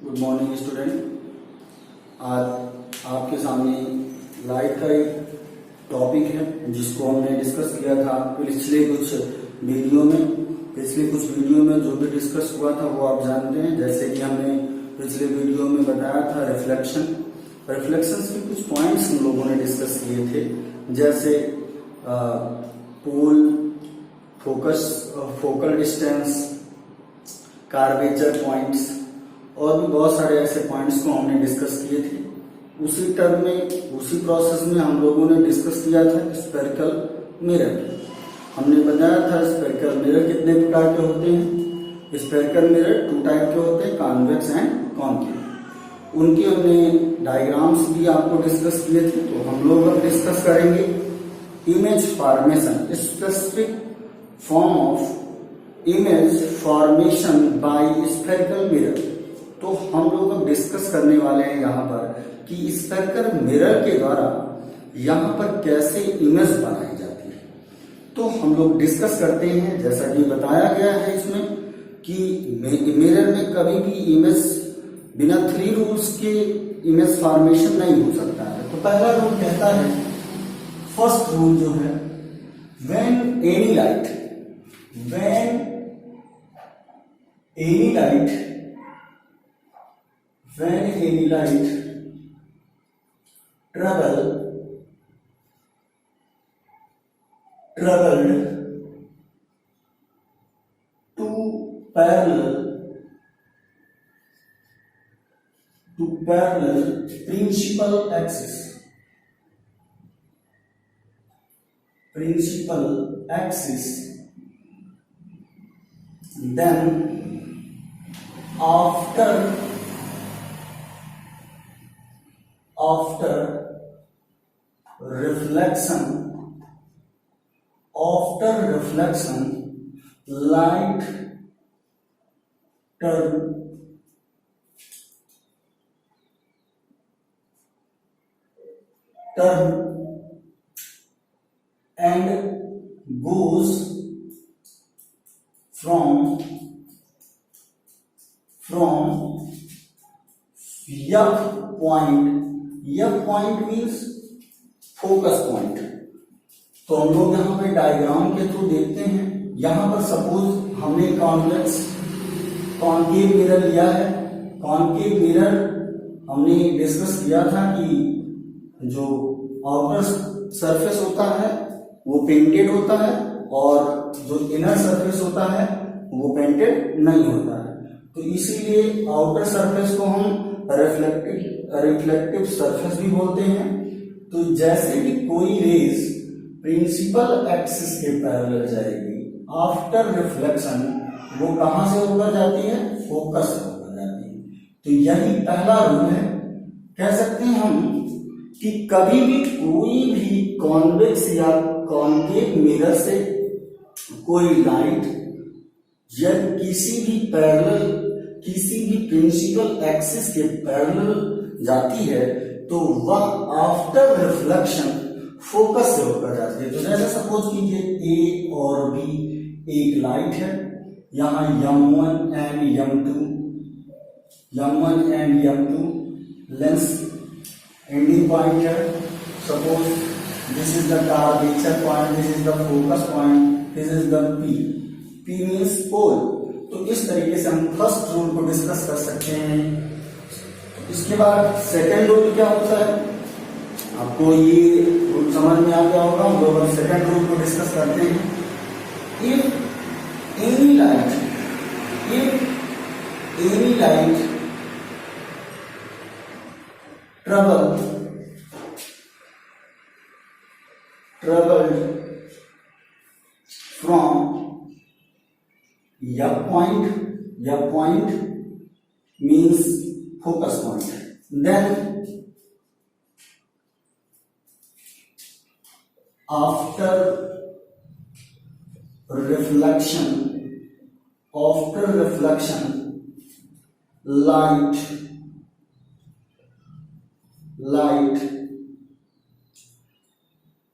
Good morning student. आज आपके सामने लाइट का एक टॉपिक है जिसको हमने डिस्कस किया था पिछले कुछ वीडियो में जो भी डिस्कस हुआ था वो आप जानते हैं। जैसे कि हमने पिछले वीडियो में बताया था रिफ्लेक्शन के कुछ पॉइंट्स हम लोगों ने डिस्कस किए थे, जैसे पोल, फोकल डिस्टेंस, कार्वेचर पॉइंट्स और भी बहुत सारे ऐसे पॉइंट्स को हमने डिस्कस किए थे। उसी प्रोसेस में हम लोगों ने डिस्कस किया था स्फेरिकल मिरर। हमने बताया था स्फेरिकल मिरर कितने प्रकार के होते हैं। स्फेरिकल मिरर 2 टाइप के होते हैं, कॉन्वेक्स एंड कॉन्केव। उनके हमने डायग्राम्स भी आपको डिस्कस किए थे। तो हम लोग अब डिस्कस करेंगे image formation, specific form of image formation by spherical mirror. तो हम लोग अब डिस्कस करने वाले हैं यहाँ पर कि स्फेरिकल मिरर के द्वारा यहाँ पर कैसे इमेज बनाई जाती है। तो हम लोग डिस्कस करते हैं, जैसा कि बताया गया है इसमें कि मिरर में कभी भी इमेज बिना 3 रूल्स के इमेज फॉर्मेशन नहीं हो सकता है। तो पहला रूल कहता है, फर्स्ट रूल जो है, when any light traveled to parallel principal axis then after reflection light turn and goes from F point means focus point. तो हम लोग यहाँ पे डायग्राम के थ्रू देखते हैं। यहाँ पर सपोज हमने कॉन्केव मिरर लिया है। कॉन्केव मिरर हमने डिस्कस किया था कि जो आउटर सरफेस होता है वो पेंटेड होता है और जो इनर सरफेस होता है वो पेंटेड नहीं होता है। तो इसीलिए आउटर सरफेस को हम रिफ्लेक्टिव सरफेस भी बोलते हैं। तो जैसे कि कोई रेज प्रिंसिपल एक्सिस के पैरेलल जाएगी, आफ्टर रिफ्लेक्शन वो कहां से होकर जाती है, फोकस से होकर जाती है। तो यही पहला रूल है। कह सकते हैं हम कि कभी भी कोई भी कॉन्वेक्स या कॉन्केव मिरर से कोई लाइट या किसी भी प्रिंसिपल एक्सिस के पैरेलल जाती है तो वह आफ्टर रिफ्लेक्शन फोकस से होकर जाती है। तो जैसे सपोज कीजिए ए और बी एक लाइट है, यहाँ M1 and M2 lens ending point है। Suppose this is the curvature point, this is the focus point, this is the P means pole. तो इस तरीके से हम फर्स्ट रूल को डिस्कस कर सकते हैं। इसके बाद सेकंड रूल क्या होता है, आपको ये रूल समझ में आ गया होगा। हम लोग सेकंड रूल को डिस्कस करते हैं। If any light traveled from F point means focus point, then after reflection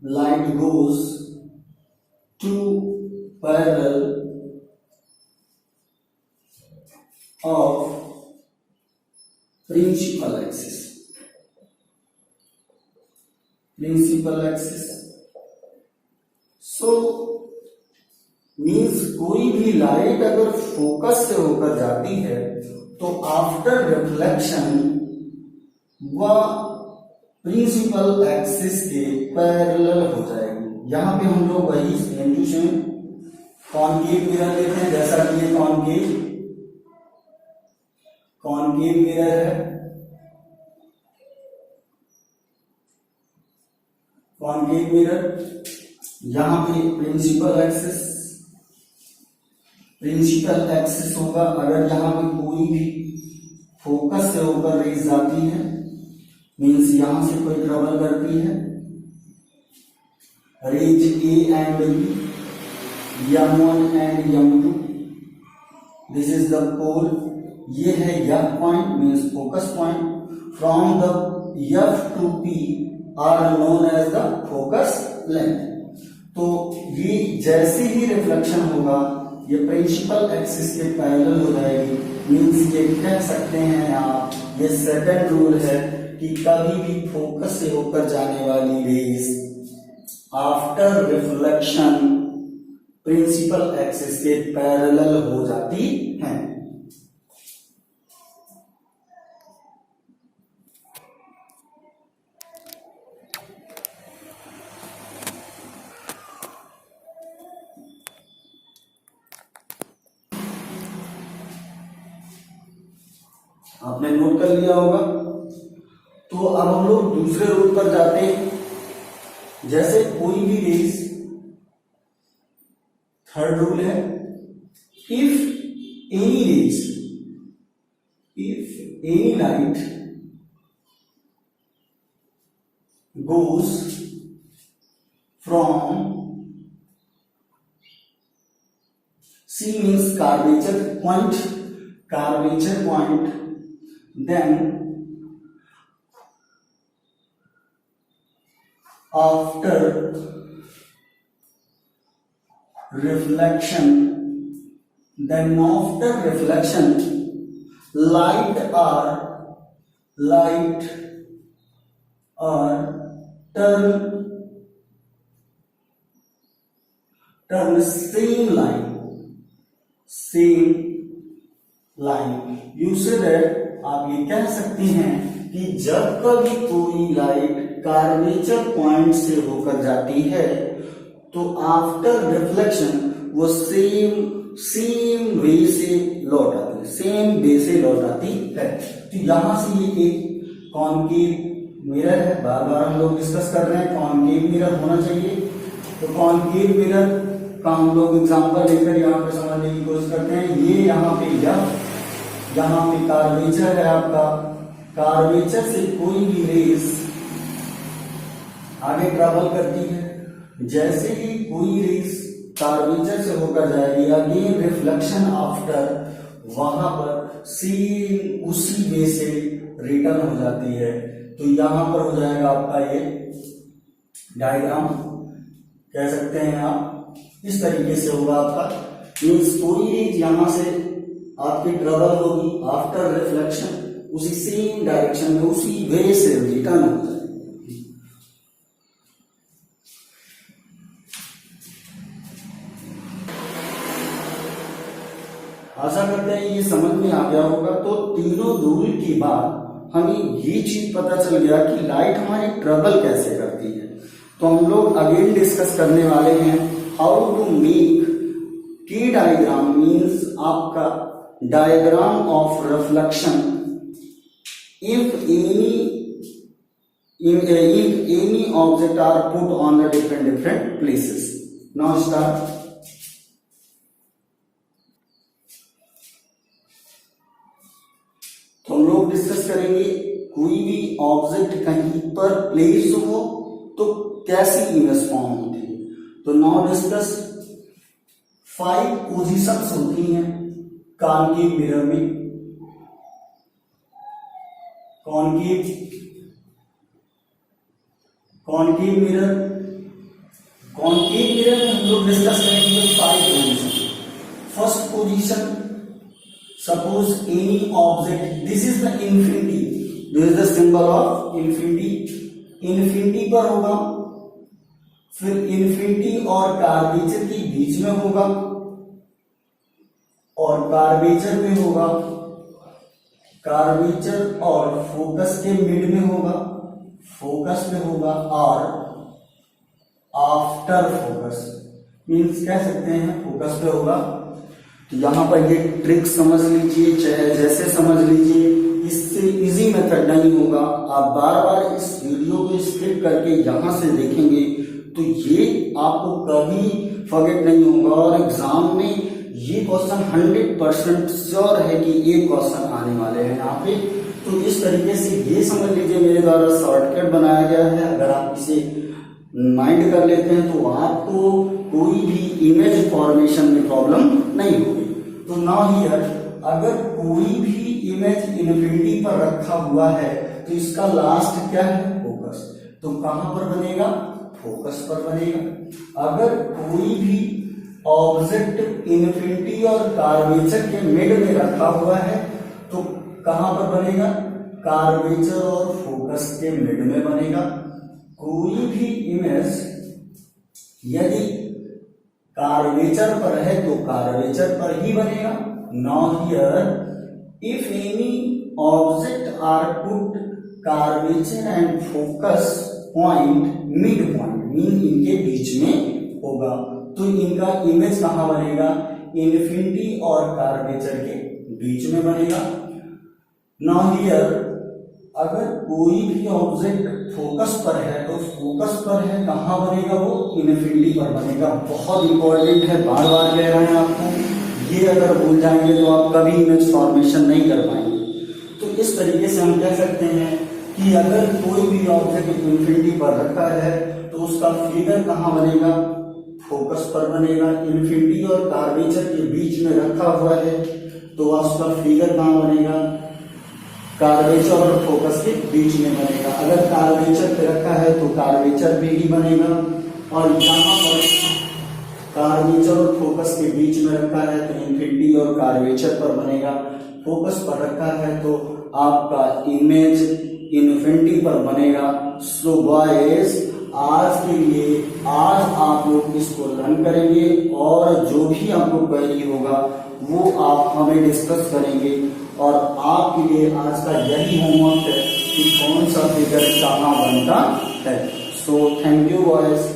light goes to parallel of principal axis. So means कोई भी लाइट अगर फोकस से होकर जाती है तो आफ्टर रिफ्लेक्शन वह प्रिंसिपल एक्सिस के पैरेलल हो जाएगी। यहां पे हम लोग वही same to same concave mirror लेते हैं, जैसा कि ये कॉनकेव मिरर है। कॉनकेव मिरर, यहां पे प्रिंसिपल एक्सिस होगा। अगर यहां पे कोई भी फोकस से होकर रेज जाती है, मीन्स यहां से कोई ट्रेवल करती है, rays A and B, M1 and M2, this is the pole. ये है F point means focus point. From the F to P are known as the focus length. तो ये जैसे ही रिफ्लेक्शन होगा ये प्रिंसिपल एक्सिस के पैरेलल हो जाएगी। मीन्स ये कह सकते हैं आप, ये सेकंड रूल है कि कभी भी फोकस से होकर जाने वाली rays after reflection principal axis के पैरेलल हो जाती हैं। आपने नोट कर लिया होगा। तो अब हम लोग दूसरे रूल पर जाते हैं। जैसे कोई भी रेज, थर्ड रूल है, if any light goes from C means curvature point, then after reflection light are turn same line। You say that आप ये कह सकते हैं कि जब कभी कोई लाइट कर्वेचर पॉइंट से होकर जाती है तो आफ्टर रिफ्लेक्शन वो सेम वे से लौट आती है, सेम वे से लौट आती है। तो यहां से ये एक कॉनकेव मिरर है, बार बार हम लोग डिस्कस कर रहे हैं कॉनकेव मिरर होना चाहिए। तो कॉनकेव मिरर का हम लोग एग्जांपल लेकर यहाँ पे समझने की कोशिश करते हैं। ये यहाँ पे यहाँ पे कर्वेचर है आपका, कर्वेचर से कोई भी रेस आगे ट्रेवल करती है। जैसे ही कोई रेस कर्वेचर से होकर जाएगी, अगेन रिफ्लेक्शन आफ्टर वहां पर सेम उसी वे से रिटर्न हो जाती है। तो यहां पर हो जाएगा आपका ये डायग्राम, कह सकते हैं आप, इस तरीके से होगा आपका। मीन्स कोई रेज यहां से आपकी ट्रेवल होगी आफ्टर रिफ्लेक्शन, उसी सेम डायरेक्शन में उसी वे से रिटर्न हो जाएगी। आशा करते हैं ये समझ में आ गया होगा। तो तीनों रूल के बाद हमें ये चीज पता चल गया कि लाइट हमारी ट्रेवल कैसे करती है। तो हम लोग अगेन डिस्कस करने वाले हैं हाउ टू मेक की डायग्राम, मीन्स आपका diagram of reflection if any object are put on the different places. Now start. तो हम लोग डिस्कस करेंगे कोई भी ऑब्जेक्ट कहीं पर प्लेस हो तो कैसी इमेज फॉर्म होती है। तो नाउ डिस्कस 5 पोजीशंस होती हैं कॉनकेव मिरर में। कॉनकेव मिरर में हम लोग डिस्कस करेंगे 5 position. First position, suppose any object, this is the infinity, this is the symbol of infinity. Infinity पर होगा, फिर इन्फिनिटी और कर्वेचर के बीच में होगा, और कर्वेचर में होगा, कर्वेचर और फोकस के मिड में होगा, फोकस में होगा, और आफ्टर फोकस मीन्स कह सकते हैं फोकस पे होगा। तो यहां पर ये ट्रिक समझ लीजिए, चाहे जैसे समझ लीजिए, इससे इजी मेथड नहीं होगा। आप बार बार इस वीडियो को स्किप करके यहां से देखेंगे तो ये आपको कभी फॉरगेट नहीं होगा, और एग्जाम में ये क्वेश्चन 100% श्योर है कि ये क्वेश्चन आने वाले हैं यहाँ पे। तो इस तरीके से ये समझ लीजिए मेरे द्वारा शॉर्टकट बनाया गया है। अगर आप इसे माइंड कर लेते हैं तो आपको कोई भी इमेज फॉर्मेशन में प्रॉब्लम नहीं होगी। तो नाउ हियर अगर कोई भी इमेज इन्फिनिटी पर रखा हुआ है तो इसका लास्ट क्या है? फोकस। तो कहां पर बनेगा? फोकस पर बनेगा। अगर कोई भी ऑब्जेक्ट इन्फिनिटी और कर्वेचर के मिड में रखा हुआ है तो कहां पर बनेगा? कर्वेचर और फोकस के मिड में बनेगा। कोई भी इमेज यदि कर्वेचर पर है तो कर्वेचर पर ही बनेगा। Now here if any object are put curvature and focus point mid point mean इनके बीच में होगा तो इनका इमेज कहां बनेगा? इन्फिनिटी और कर्वेचर के बीच में बनेगा। नाउ हियर अगर कोई भी ऑब्जेक्ट फोकस पर है तो फोकस पर है कहां बनेगा? वो इन्फिनिटी पर बनेगा। बहुत इंपॉर्टेंट है, बार बार कह रहे हैं आपको। ये अगर भूल जाएंगे तो आप कभी इमेज फॉर्मेशन नहीं कर पाएंगे। तो इस तरीके से हम कह सकते हैं कि अगर कोई भी ऑब्जेक्ट इन्फिनिटी पर रखा है तो उसका फिगर कहां बनेगा? फोकस पर बनेगा। इन्फिनिटी और कर्वेचर के बीच में रखा हुआ है तो उसका फिगर कहां बनेगा? कर्वेचर और फोकस के बीच में बनेगा। अगर कर्वेचर पे रखा है तो कर्वेचर पे ही बनेगा, और यहाँ पर कर्वेचर और फोकस के बीच में रखा है तो इन्फिनिटी और कर्वेचर पर बनेगा। फोकस पर रखा है तो आपका इमेज इन्फिनिटी पर बनेगा। सो बॉयज आज के लिए आज आप लोग इसको लर्न करेंगे, और जो भी आपको क्वेरी होगा वो आप हमें डिस्कस करेंगे। और आपके लिए आज का यही होमवर्क है कि कौन सा फिगर कहाँ बनता है। So thank you boys.